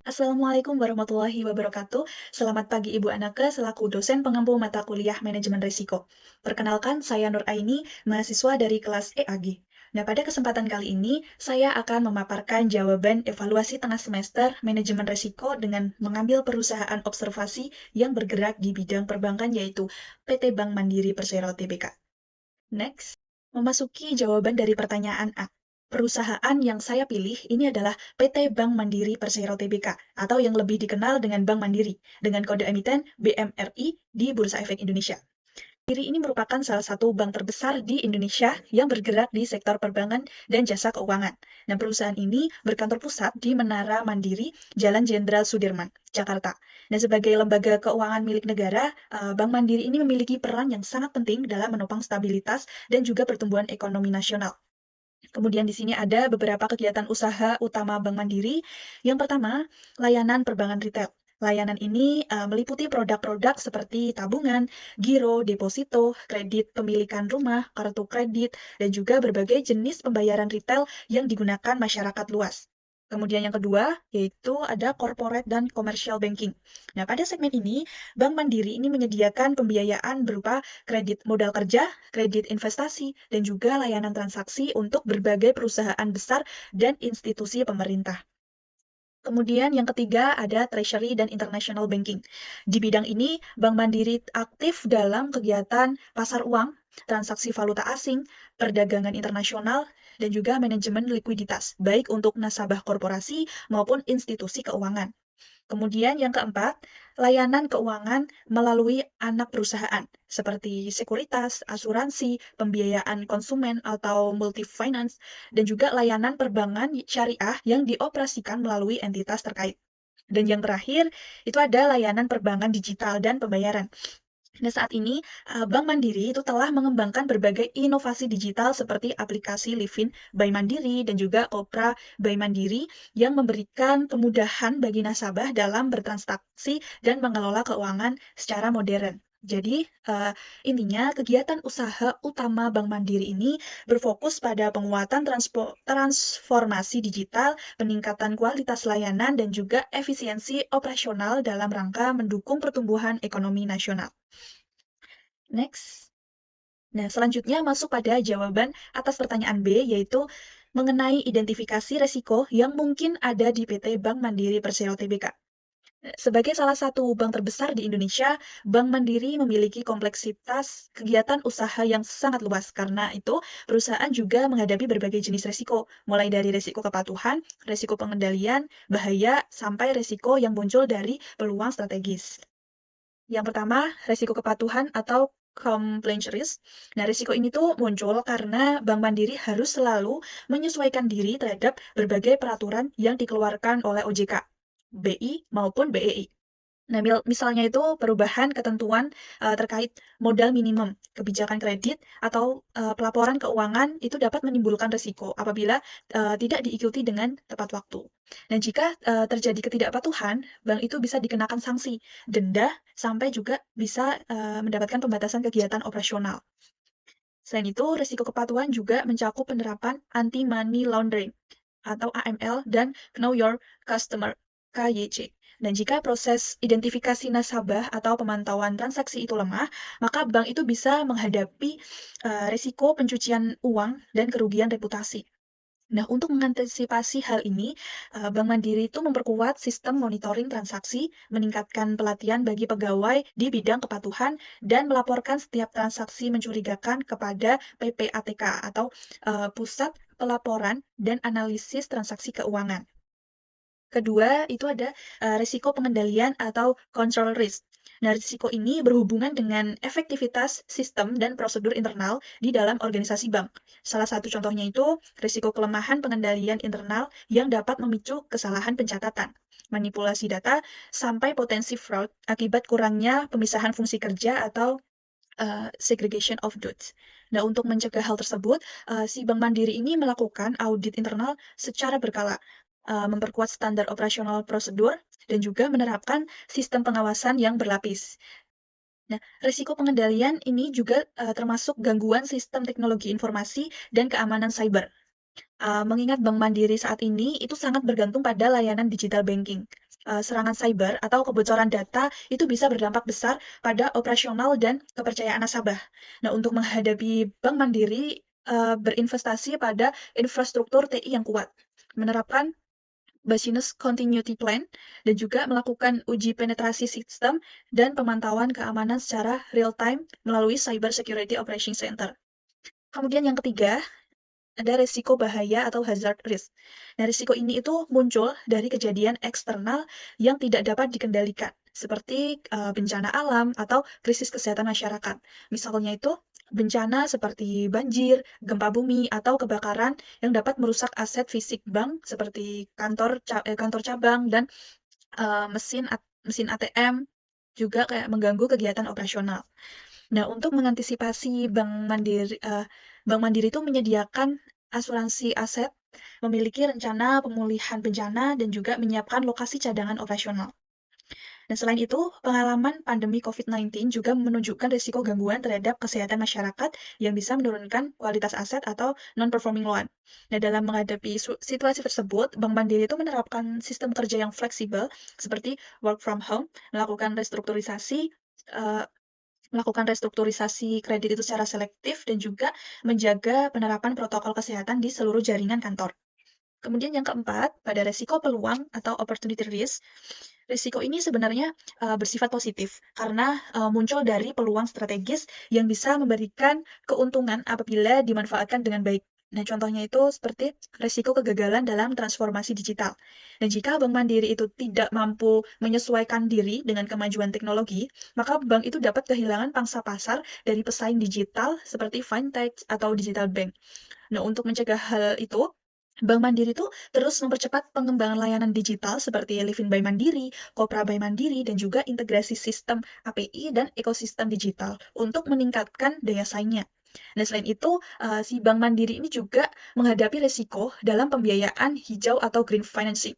Assalamualaikum warahmatullahi wabarakatuh. Selamat pagi Ibu Anake selaku dosen pengampu mata kuliah Manajemen Risiko. Perkenalkan, saya Nur Aini, mahasiswa dari kelas EAG. Nah, pada kesempatan kali ini, saya akan memaparkan jawaban evaluasi tengah semester Manajemen Risiko dengan mengambil perusahaan observasi yang bergerak di bidang perbankan yaitu PT Bank Mandiri Persero Tbk. Next, memasuki jawaban dari pertanyaan A. Perusahaan yang saya pilih ini adalah PT Bank Mandiri Persero Tbk atau yang lebih dikenal dengan Bank Mandiri dengan kode emiten BMRI di Bursa Efek Indonesia. Mandiri ini merupakan salah satu bank terbesar di Indonesia yang bergerak di sektor perbankan dan jasa keuangan. Nah, perusahaan ini berkantor pusat di Menara Mandiri, Jalan Jenderal Sudirman, Jakarta. Nah, sebagai lembaga keuangan milik negara, Bank Mandiri ini memiliki peran yang sangat penting dalam menopang stabilitas dan juga pertumbuhan ekonomi nasional. Kemudian di sini ada beberapa kegiatan usaha utama Bank Mandiri. Yang pertama, layanan perbankan retail. Layanan ini meliputi produk-produk seperti tabungan, giro, deposito, kredit pemilikan rumah, kartu kredit, dan juga berbagai jenis pembayaran retail yang digunakan masyarakat luas. Kemudian yang kedua, yaitu ada corporate dan commercial banking. Nah, pada segmen ini, Bank Mandiri ini menyediakan pembiayaan berupa kredit modal kerja, kredit investasi, dan juga layanan transaksi untuk berbagai perusahaan besar dan institusi pemerintah. Kemudian yang ketiga ada treasury dan international banking. Di bidang ini, Bank Mandiri aktif dalam kegiatan pasar uang, transaksi valuta asing, perdagangan internasional, dan juga manajemen likuiditas, baik untuk nasabah korporasi maupun institusi keuangan. Kemudian yang keempat, layanan keuangan melalui anak perusahaan, seperti sekuritas, asuransi, pembiayaan konsumen atau multi-finance, dan juga layanan perbankan syariah yang dioperasikan melalui entitas terkait. Dan yang terakhir, itu ada layanan perbankan digital dan pembayaran. Nah, saat ini Bank Mandiri itu telah mengembangkan berbagai inovasi digital seperti aplikasi Livin by Mandiri dan juga Opera by Mandiri yang memberikan kemudahan bagi nasabah dalam bertransaksi dan mengelola keuangan secara modern. Jadi, intinya kegiatan usaha utama Bank Mandiri ini berfokus pada penguatan transformasi digital, peningkatan kualitas layanan, dan juga efisiensi operasional dalam rangka mendukung pertumbuhan ekonomi nasional. Next. Nah, selanjutnya masuk pada jawaban atas pertanyaan B, yaitu mengenai identifikasi resiko yang mungkin ada di PT Bank Mandiri Persero Tbk. Sebagai salah satu bank terbesar di Indonesia, Bank Mandiri memiliki kompleksitas kegiatan usaha yang sangat luas. Karena itu, perusahaan juga menghadapi berbagai jenis resiko, mulai dari resiko kepatuhan, resiko pengendalian, bahaya, sampai resiko yang muncul dari peluang strategis. Yang pertama, resiko kepatuhan atau compliance risk. Nah, risiko ini tuh muncul karena Bank Mandiri harus selalu menyesuaikan diri terhadap berbagai peraturan yang dikeluarkan oleh OJK, BI maupun BEI. Nah, misalnya itu perubahan ketentuan terkait modal minimum, kebijakan kredit, atau pelaporan keuangan itu dapat menimbulkan risiko apabila tidak diikuti dengan tepat waktu. Dan jika terjadi ketidakpatuhan, bank itu bisa dikenakan sanksi, denda, sampai juga bisa mendapatkan pembatasan kegiatan operasional. Selain itu, risiko kepatuhan juga mencakup penerapan anti-money laundering atau AML dan Know Your Customer KYC. Dan jika proses identifikasi nasabah atau pemantauan transaksi itu lemah, maka bank itu bisa menghadapi risiko pencucian uang dan kerugian reputasi. Nah, untuk mengantisipasi hal ini, Bank Mandiri itu memperkuat sistem monitoring transaksi, meningkatkan pelatihan bagi pegawai di bidang kepatuhan, dan melaporkan setiap transaksi mencurigakan kepada PPATK atau Pusat Pelaporan dan Analisis Transaksi Keuangan. Kedua, itu ada risiko pengendalian atau control risk. Nah, risiko ini berhubungan dengan efektivitas sistem dan prosedur internal di dalam organisasi bank. Salah satu contohnya itu risiko kelemahan pengendalian internal yang dapat memicu kesalahan pencatatan, manipulasi data, sampai potensi fraud akibat kurangnya pemisahan fungsi kerja atau segregation of duties. Nah, untuk mencegah hal tersebut, si Bank Mandiri ini melakukan audit internal secara berkala, memperkuat standar operasional prosedur, dan juga menerapkan sistem pengawasan yang berlapis. Nah, risiko pengendalian ini juga termasuk gangguan sistem teknologi informasi dan keamanan cyber. Mengingat Bank Mandiri saat ini itu sangat bergantung pada layanan digital banking. serangan cyber atau kebocoran data itu bisa berdampak besar pada operasional dan kepercayaan nasabah. Nah, untuk menghadapi Bank Mandiri berinvestasi pada infrastruktur TI yang kuat, menerapkan Business Continuity Plan, dan juga melakukan uji penetrasi sistem dan pemantauan keamanan secara real-time melalui Cyber Security Operation Center. Kemudian yang ketiga, ada risiko bahaya atau hazard risk. Nah, risiko ini itu muncul dari kejadian eksternal yang tidak dapat dikendalikan, seperti bencana alam atau krisis kesehatan masyarakat. Misalnya itu bencana seperti banjir, gempa bumi, atau kebakaran yang dapat merusak aset fisik bank seperti kantor cabang dan mesin ATM, juga kayak mengganggu kegiatan operasional. Nah, untuk mengantisipasi Bank Mandiri itu menyediakan asuransi aset, memiliki rencana pemulihan bencana, dan juga menyiapkan lokasi cadangan operasional. Dan selain itu, pengalaman pandemi COVID-19 juga menunjukkan risiko gangguan terhadap kesehatan masyarakat yang bisa menurunkan kualitas aset atau non-performing loan. Nah, dalam menghadapi situasi tersebut, Bank Mandiri itu menerapkan sistem kerja yang fleksibel seperti work from home, eh, melakukan restrukturisasi kredit itu secara selektif, dan juga menjaga penerapan protokol kesehatan di seluruh jaringan kantor. Kemudian yang keempat, pada resiko peluang atau opportunity risk, risiko ini sebenarnya bersifat positif karena muncul dari peluang strategis yang bisa memberikan keuntungan apabila dimanfaatkan dengan baik. Nah, contohnya itu seperti risiko kegagalan dalam transformasi digital. Dan jika Bank Mandiri itu tidak mampu menyesuaikan diri dengan kemajuan teknologi, maka bank itu dapat kehilangan pangsa pasar dari pesaing digital seperti fintech atau digital bank. Nah, untuk mencegah hal itu, Bank Mandiri itu terus mempercepat pengembangan layanan digital seperti Livin by Mandiri, Kopra by Mandiri, dan juga integrasi sistem API dan ekosistem digital untuk meningkatkan daya saingnya. Nah, selain itu, si Bank Mandiri ini juga menghadapi risiko dalam pembiayaan hijau atau green financing.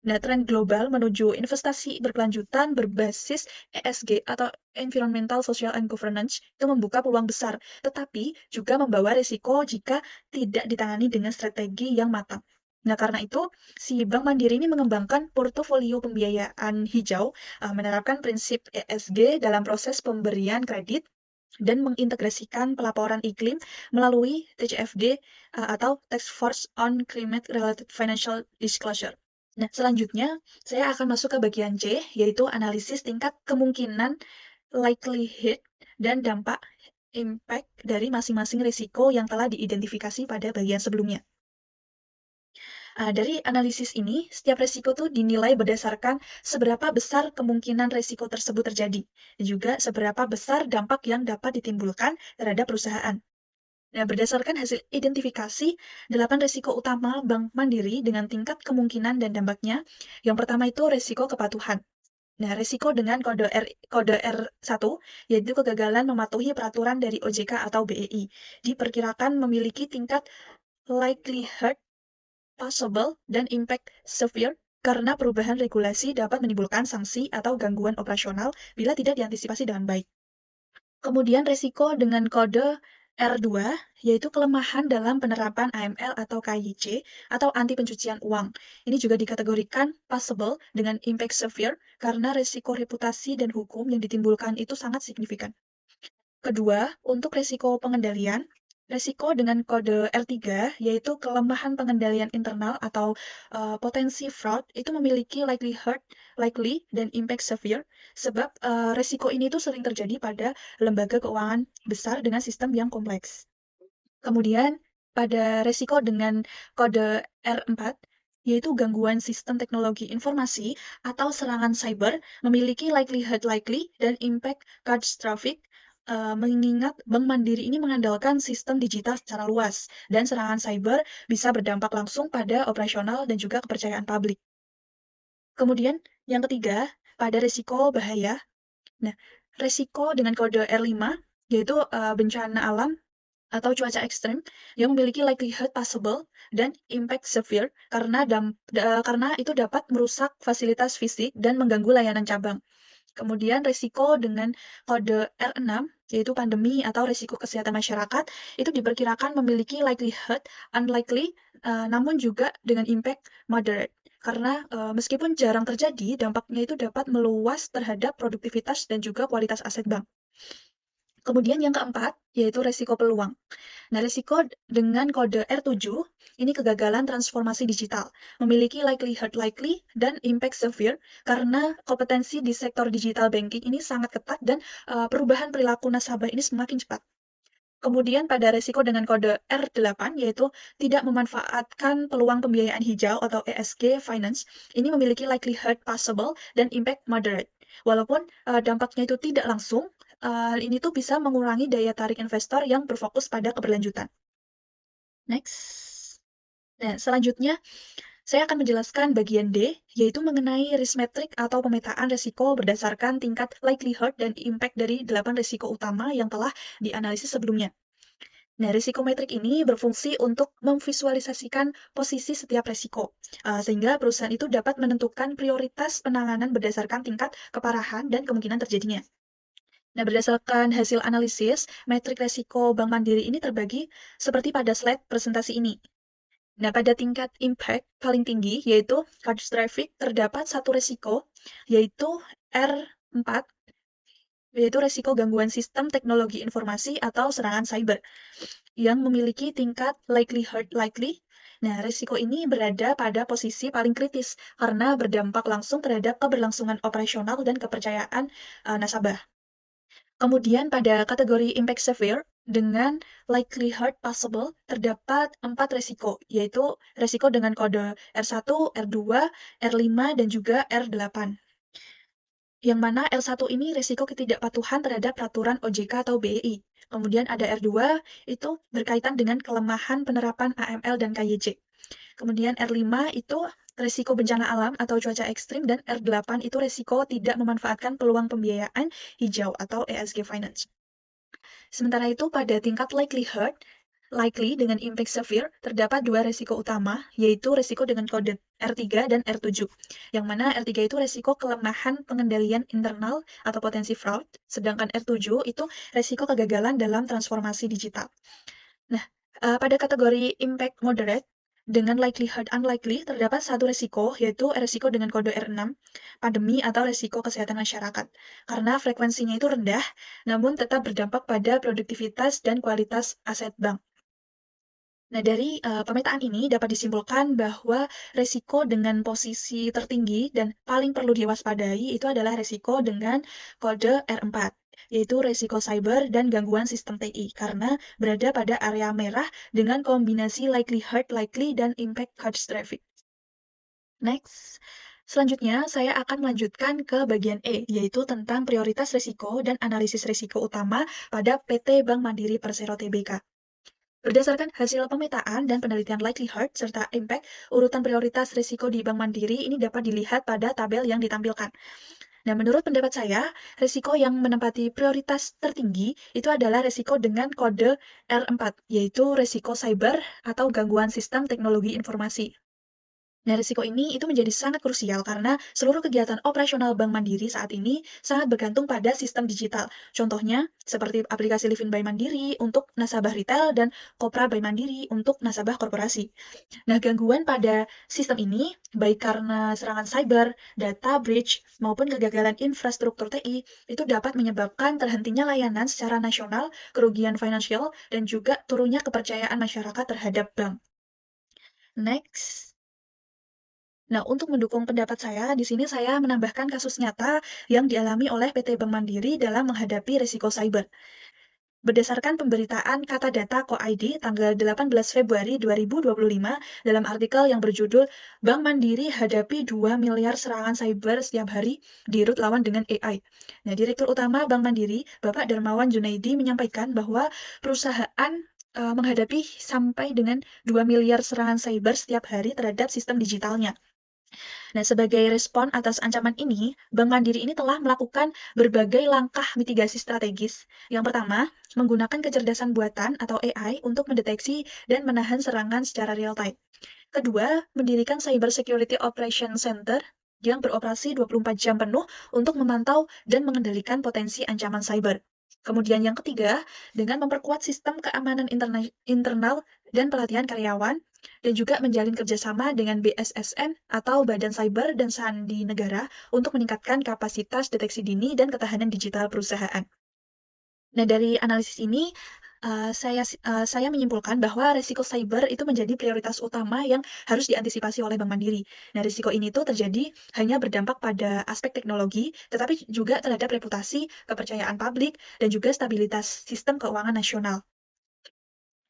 Nah, tren global menuju investasi berkelanjutan berbasis ESG atau Environmental, Social, and Governance itu membuka peluang besar, tetapi juga membawa risiko jika tidak ditangani dengan strategi yang matang. Nah, karena itu, si Bank Mandiri ini mengembangkan portofolio pembiayaan hijau, menerapkan prinsip ESG dalam proses pemberian kredit, dan mengintegrasikan pelaporan iklim melalui TCFD atau Task Force on Climate-Related Financial Disclosure. Nah, selanjutnya saya akan masuk ke bagian C, yaitu analisis tingkat kemungkinan, likelihood, dan dampak impact dari masing-masing risiko yang telah diidentifikasi pada bagian sebelumnya. Dari analisis ini, setiap risiko tuh dinilai berdasarkan seberapa besar kemungkinan risiko tersebut terjadi, dan juga seberapa besar dampak yang dapat ditimbulkan terhadap perusahaan. Nah, berdasarkan hasil identifikasi, 8 risiko utama Bank Mandiri dengan tingkat kemungkinan dan dampaknya. Yang pertama itu risiko kepatuhan. Nah, risiko dengan kode R1, yaitu kegagalan mematuhi peraturan dari OJK atau BEI, diperkirakan memiliki tingkat likelihood, possible, dan impact severe karena perubahan regulasi dapat menimbulkan sanksi atau gangguan operasional bila tidak diantisipasi dengan baik. Kemudian risiko dengan kode R2, yaitu kelemahan dalam penerapan AML atau KYC atau anti pencucian uang. Ini juga dikategorikan possible dengan impact severe karena risiko reputasi dan hukum yang ditimbulkan itu sangat signifikan. Kedua, untuk risiko pengendalian, risiko dengan kode R3, yaitu kelemahan pengendalian internal atau potensi fraud, itu memiliki likely, dan impact severe, sebab risiko ini tuh sering terjadi pada lembaga keuangan besar dengan sistem yang kompleks. Kemudian, pada risiko dengan kode R4, yaitu gangguan sistem teknologi informasi atau serangan cyber, memiliki likelihood likely dan impact catastrophic, mengingat Bank Mandiri ini mengandalkan sistem digital secara luas, dan serangan cyber bisa berdampak langsung pada operasional dan juga kepercayaan publik. Kemudian, yang ketiga, pada risiko bahaya. Nah, risiko dengan kode R5, yaitu bencana alam atau cuaca ekstrim yang memiliki likelihood possible dan impact severe karena itu dapat merusak fasilitas fisik dan mengganggu layanan cabang. Kemudian risiko dengan kode R6, yaitu pandemi atau risiko kesehatan masyarakat, itu diperkirakan memiliki likelihood unlikely, namun juga dengan impact moderate, karena meskipun jarang terjadi, dampaknya itu dapat meluas terhadap produktivitas dan juga kualitas aset bank. Kemudian yang keempat, yaitu resiko peluang. Nah, risiko dengan kode R7 ini kegagalan transformasi digital, memiliki likelihood likely dan impact severe karena kompetensi di sektor digital banking ini sangat ketat dan perubahan perilaku nasabah ini semakin cepat. Kemudian pada risiko dengan kode R8 yaitu tidak memanfaatkan peluang pembiayaan hijau atau ESG finance, ini memiliki likelihood possible dan impact moderate. Walaupun dampaknya itu tidak langsung, ini tuh bisa mengurangi daya tarik investor yang berfokus pada keberlanjutan. Next. Nah, selanjutnya saya akan menjelaskan bagian D, yaitu mengenai risk metric atau pemetaan risiko berdasarkan tingkat likelihood dan impact dari 8 risiko utama yang telah dianalisis sebelumnya. Nah, risiko metrik ini berfungsi untuk memvisualisasikan posisi setiap risiko, sehingga perusahaan itu dapat menentukan prioritas penanganan berdasarkan tingkat keparahan dan kemungkinan terjadinya. Nah, berdasarkan hasil analisis, metrik risiko Bank Mandiri ini terbagi seperti pada slide presentasi ini. Nah, pada tingkat impact paling tinggi, yaitu catastrophic, terdapat satu risiko, yaitu R4, yaitu risiko gangguan sistem teknologi informasi atau serangan cyber, yang memiliki tingkat likelihood likely. Nah, risiko ini berada pada posisi paling kritis karena berdampak langsung terhadap keberlangsungan operasional dan kepercayaan nasabah. Kemudian pada kategori impact severe, dengan likelihood possible, terdapat 4 risiko, yaitu risiko dengan kode R1, R2, R5, dan juga R8. Yang mana R1 ini risiko ketidakpatuhan terhadap peraturan OJK atau BEI. Kemudian ada R2, itu berkaitan dengan kelemahan penerapan AML dan KYC. Kemudian R5 itu risiko bencana alam atau cuaca ekstrim, dan R8 itu risiko tidak memanfaatkan peluang pembiayaan hijau atau ESG finance. Sementara itu pada tingkat likelihood, likely dengan impact severe, terdapat dua risiko utama, yaitu risiko dengan kode R3 dan R7. Yang mana R3 itu risiko kelemahan pengendalian internal atau potensi fraud, sedangkan R7 itu risiko kegagalan dalam transformasi digital. Nah, pada kategori impact moderate, dengan likelihood unlikely, terdapat satu risiko, yaitu risiko dengan kode R6, pandemi atau risiko kesehatan masyarakat. Karena frekuensinya itu rendah, namun tetap berdampak pada produktivitas dan kualitas aset bank. Nah, dari pemetaan ini dapat disimpulkan bahwa risiko dengan posisi tertinggi dan paling perlu diwaspadai itu adalah risiko dengan kode R4, yaitu risiko cyber dan gangguan sistem TI, karena berada pada area merah dengan kombinasi likelihood likely dan impact catastrophic. Next. Selanjutnya, saya akan melanjutkan ke bagian E, yaitu tentang prioritas risiko dan analisis risiko utama pada PT Bank Mandiri Persero Tbk. Berdasarkan hasil pemetaan dan penelitian likelihood serta impact, urutan prioritas risiko di Bank Mandiri ini dapat dilihat pada tabel yang ditampilkan. Nah, menurut pendapat saya, risiko yang menempati prioritas tertinggi itu adalah risiko dengan kode R4, yaitu risiko cyber atau gangguan sistem teknologi informasi. Nah, risiko ini itu menjadi sangat krusial karena seluruh kegiatan operasional Bank Mandiri saat ini sangat bergantung pada sistem digital. Contohnya, seperti aplikasi Livin by Mandiri untuk nasabah retail dan Kopra by Mandiri untuk nasabah korporasi. Nah, gangguan pada sistem ini, baik karena serangan cyber, data breach, maupun kegagalan infrastruktur TI, itu dapat menyebabkan terhentinya layanan secara nasional, kerugian finansial, dan juga turunnya kepercayaan masyarakat terhadap bank. Next. Nah, untuk mendukung pendapat saya, di sini saya menambahkan kasus nyata yang dialami oleh PT Bank Mandiri dalam menghadapi risiko cyber. Berdasarkan pemberitaan Kata Data Co.id tanggal 18 Februari 2025 dalam artikel yang berjudul Bank Mandiri hadapi 2 miliar serangan cyber setiap hari dirut lawan dengan AI. Nah, Direktur Utama Bank Mandiri, Bapak Darmawan Junaidi menyampaikan bahwa perusahaan menghadapi sampai dengan 2 miliar serangan cyber setiap hari terhadap sistem digitalnya. Nah, sebagai respon atas ancaman ini, Bank Mandiri ini telah melakukan berbagai langkah mitigasi strategis. Yang pertama, menggunakan kecerdasan buatan atau AI untuk mendeteksi dan menahan serangan secara real-time. Kedua, mendirikan Cyber Security Operation Center yang beroperasi 24 jam penuh untuk memantau dan mengendalikan potensi ancaman cyber. Kemudian yang ketiga, dengan memperkuat sistem keamanan internal dan pelatihan karyawan, dan juga menjalin kerjasama dengan BSSN atau Badan Cyber dan Sandi Negara untuk meningkatkan kapasitas deteksi dini dan ketahanan digital perusahaan. Nah, dari analisis ini, saya menyimpulkan bahwa risiko cyber itu menjadi prioritas utama yang harus diantisipasi oleh Bank Mandiri. Nah, risiko ini tuh terjadi hanya berdampak pada aspek teknologi, tetapi juga terhadap reputasi, kepercayaan publik, dan juga stabilitas sistem keuangan nasional.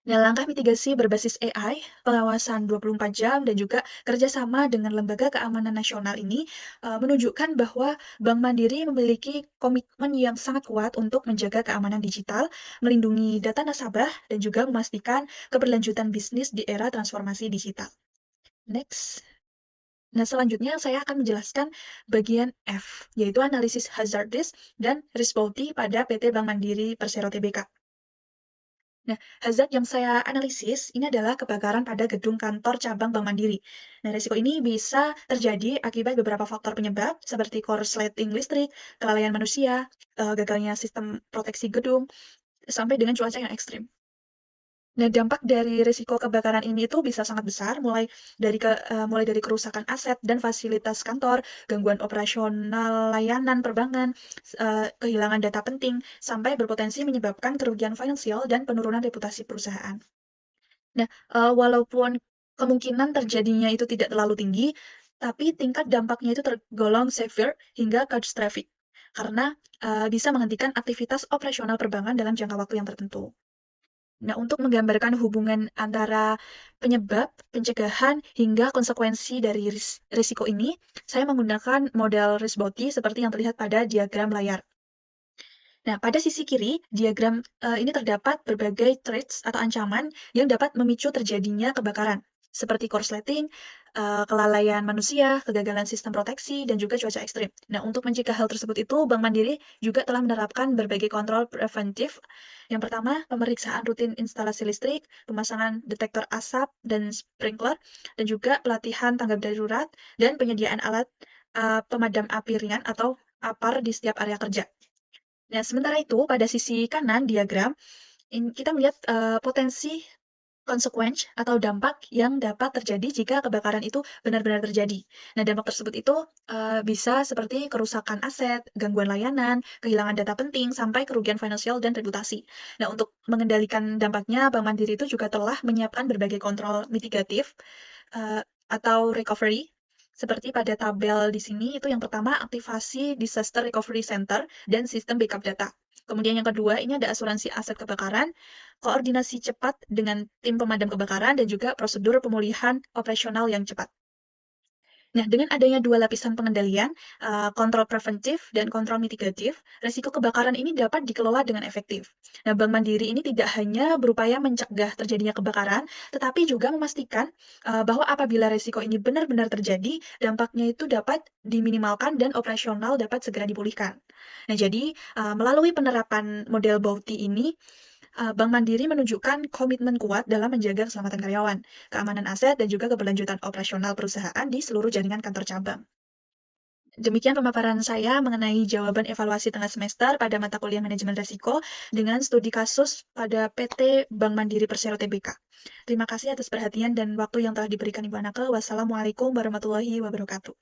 Nah, langkah mitigasi berbasis AI, pengawasan 24 jam, dan juga kerjasama dengan lembaga keamanan nasional ini menunjukkan bahwa Bank Mandiri memiliki komitmen yang sangat kuat untuk menjaga keamanan digital, melindungi data nasabah, dan juga memastikan keberlanjutan bisnis di era transformasi digital. Next. Nah, selanjutnya saya akan menjelaskan bagian F, yaitu analisis hazard risk dan risiko pada PT Bank Mandiri Persero Tbk. Nah, hazard yang saya analisis ini adalah kebakaran pada gedung kantor cabang Bank Mandiri. Nah, risiko ini bisa terjadi akibat beberapa faktor penyebab seperti korsleting listrik, kelalaian manusia, gagalnya sistem proteksi gedung, sampai dengan cuaca yang ekstrim. Nah, dampak dari risiko kebakaran ini itu bisa sangat besar, mulai dari kerusakan aset dan fasilitas kantor, gangguan operasional layanan perbankan, kehilangan data penting, sampai berpotensi menyebabkan kerugian finansial dan penurunan reputasi perusahaan. Nah, walaupun kemungkinan terjadinya itu tidak terlalu tinggi, tapi tingkat dampaknya itu tergolong severe hingga catastrophic, karena bisa menghentikan aktivitas operasional perbankan dalam jangka waktu yang tertentu. Nah, untuk menggambarkan hubungan antara penyebab, pencegahan, hingga konsekuensi dari risiko ini, saya menggunakan model risk-body seperti yang terlihat pada diagram layar. Nah, pada sisi kiri, diagram ini terdapat berbagai threats atau ancaman yang dapat memicu terjadinya kebakaran, seperti korsleting, kelalaian manusia, kegagalan sistem proteksi, dan juga cuaca ekstrim. Nah, untuk mencegah hal tersebut itu, Bank Mandiri juga telah menerapkan berbagai kontrol preventif. Yang pertama, pemeriksaan rutin instalasi listrik, pemasangan detektor asap dan sprinkler, dan juga pelatihan tanggap darurat, dan penyediaan alat pemadam api ringan atau APAR di setiap area kerja. Nah, sementara itu, pada sisi kanan diagram, kita melihat potensi konsekuensi atau dampak yang dapat terjadi jika kebakaran itu benar-benar terjadi. Nah, dampak tersebut itu bisa seperti kerusakan aset, gangguan layanan, kehilangan data penting, sampai kerugian finansial dan reputasi. Nah, untuk mengendalikan dampaknya, Bank Mandiri itu juga telah menyiapkan berbagai kontrol mitigatif atau recovery. Seperti pada tabel di sini, itu yang pertama aktivasi Disaster Recovery Center dan sistem backup data. Kemudian yang kedua, ini ada asuransi aset kebakaran, koordinasi cepat dengan tim pemadam kebakaran, dan juga prosedur pemulihan operasional yang cepat. Nah, dengan adanya dua lapisan pengendalian, kontrol preventif dan kontrol mitigatif, risiko kebakaran ini dapat dikelola dengan efektif. Nah, Bank Mandiri ini tidak hanya berupaya mencegah terjadinya kebakaran, tetapi juga memastikan bahwa apabila risiko ini benar-benar terjadi, dampaknya itu dapat diminimalkan dan operasional dapat segera dipulihkan. Nah, jadi melalui penerapan model Bauti ini, Bank Mandiri menunjukkan komitmen kuat dalam menjaga keselamatan karyawan, keamanan aset, dan juga keberlanjutan operasional perusahaan di seluruh jaringan kantor cabang. Demikian pemaparan saya mengenai jawaban evaluasi tengah semester pada mata kuliah manajemen risiko dengan studi kasus pada PT Bank Mandiri Persero Tbk. Terima kasih atas perhatian dan waktu yang telah diberikan Ibu Anake. Wassalamualaikum warahmatullahi wabarakatuh.